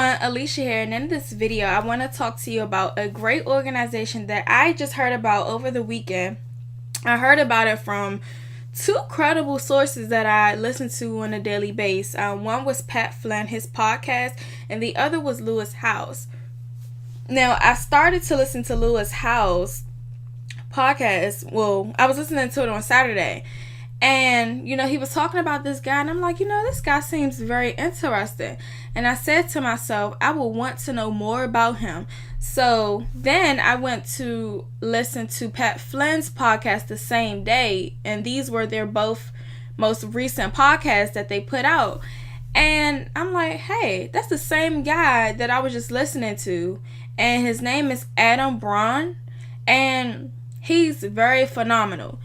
everyone, Alicia here, and in this video I want to talk to you about a great organization that I just heard about over the weekend. I heard about it from two credible sources that I listen to on a daily basis. One was Pat Flynn, his podcast, and the other was Lewis Howes. Now, I started to listen to Lewis Howes' podcast. Well, I was listening to it on Saturday. And, he was talking about this guy, and I'm like, this guy seems very interesting. And I said to myself, I will want to know more about him. So then I went to listen to Pat Flynn's podcast the same day, and these were their both most recent podcasts that they put out. And I'm like, hey, that's the same guy that I was just listening to. And his name is Adam Braun, and he's very phenomenal.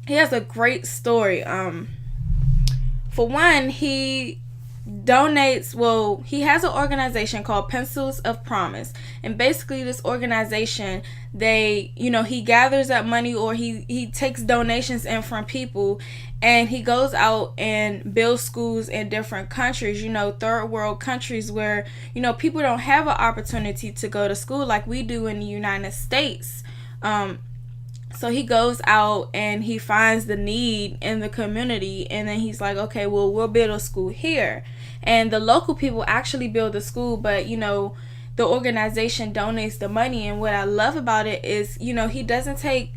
He has a great story. For one, he donates, he has an organization called Pencils of Promise. And basically this organization, he gathers up money, or he takes donations in from people, and he goes out and builds schools in different countries, third world countries where, people don't have an opportunity to go to school like we do in the United States. So he goes out and he finds the need in the community, and then he's like, okay, well, we'll build a school here. And the local people actually build the school, but, the organization donates the money. And what I love about it is, he doesn't take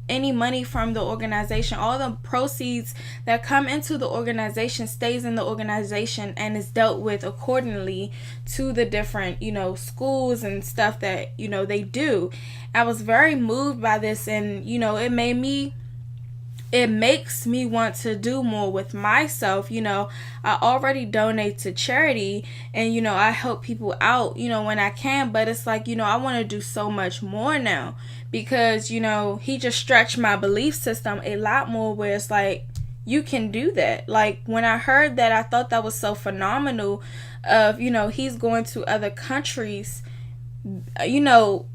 any money from the organization. All the proceeds that come into the organization stays in the organization and is dealt with accordingly to the different, schools and stuff that, they do. I was very moved by this, and, it makes me want to do more with myself. I already donate to charity, and, I help people out, when I can, but it's like, I want to do so much more now, because, he just stretched my belief system a lot more, where it's like, you can do that. Like, when I heard that, I thought that was so phenomenal of, he's going to other countries,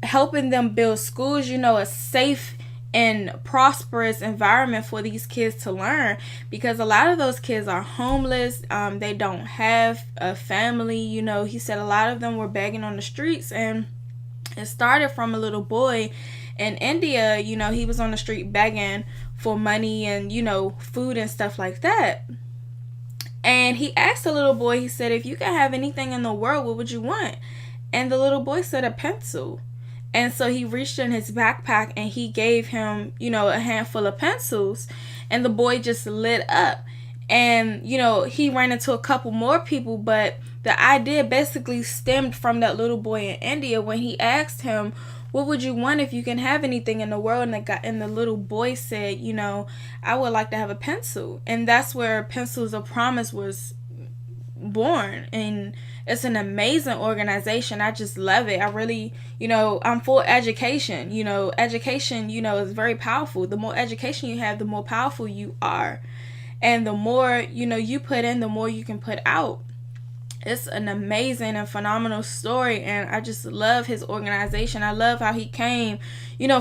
helping them build schools, a safe and prosperous environment for these kids to learn, because a lot of those kids are homeless. They don't have a family. He said a lot of them were begging on the streets, and it started from a little boy in India. He was on the street begging for money and, food and stuff like that. And he asked the little boy, he said, if you could have anything in the world, what would you want? And the little boy said, a pencil. And so he reached in his backpack and he gave him, a handful of pencils, and the boy just lit up. And, he ran into a couple more people, but the idea basically stemmed from that little boy in India when he asked him, what would you want if you can have anything in the world? And the little boy said, I would like to have a pencil. And that's where Pencils of Promise was born. And it's an amazing organization. I just love it. I really, I'm for education. Education, is very powerful. The more education you have, the more powerful you are. And the more, you put in, the more you can put out. It's an amazing and phenomenal story, and I just love his organization. I love how he came,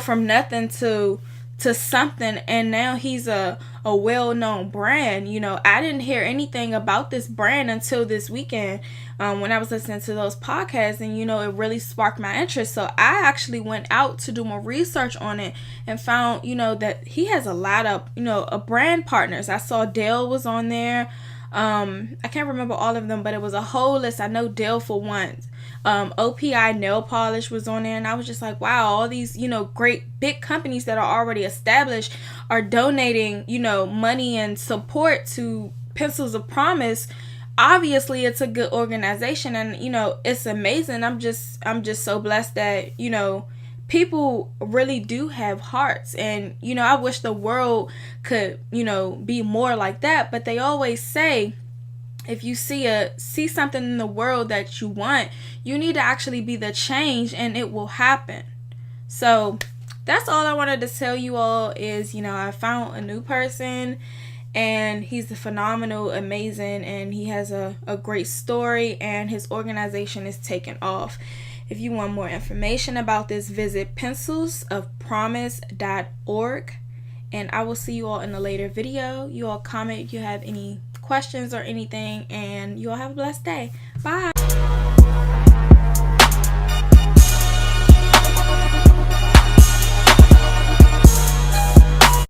from nothing to something, and now he's a well-known brand. I didn't hear anything about this brand until this weekend when I was listening to those podcasts, and it really sparked my interest. So I actually went out to do more research on it and found that he has a lot of a brand partners. I saw Dell was on there. I can't remember all of them, but it was a whole list. I know Dell for one. OPI nail polish was on there, and I was just like, wow, all these great big companies that are already established are donating money and support to Pencils of Promise. Obviously it's a good organization, and it's amazing. I'm just so blessed that people really do have hearts, and I wish the world could be more like that. But they always say, if you see something in the world that you want, you need to actually be the change, and it will happen. So that's all I wanted to tell you all is, I found a new person, and he's phenomenal, amazing, and he has a great story, and his organization is taking off. If you want more information about this, visit pencilsofpromise.org, and I will see you all in a later video. You all comment if you have any questions or anything, and you all have a blessed day. Bye.